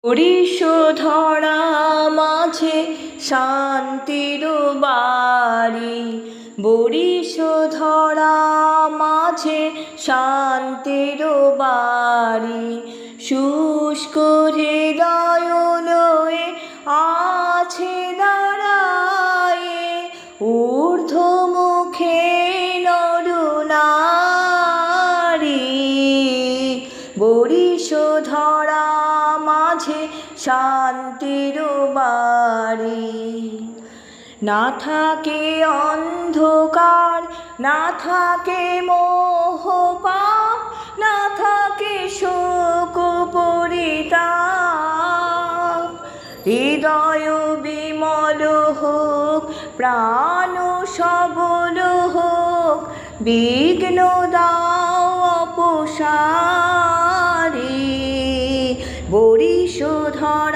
হরিশধরা মাঝে শান্তির বাড়ি, বরিশধরা মাঝে শান্তির বাড়ি। শুষ্ক হৃদয় লয়ে আছে দাঁড়ায়ে, ঊর্ধ্বমুখে নরনারী। বরিশধরা মাঝে শান্তির বাড়ি। না থাকে অন্ধকার, না থাকে মোহ পাপ, না থাকে শোক পরিতাপ। হৃদয় বিমল হোক, প্রাণ সবল হোক, বিঘ্ন দাও অপসারী। বরিশধরা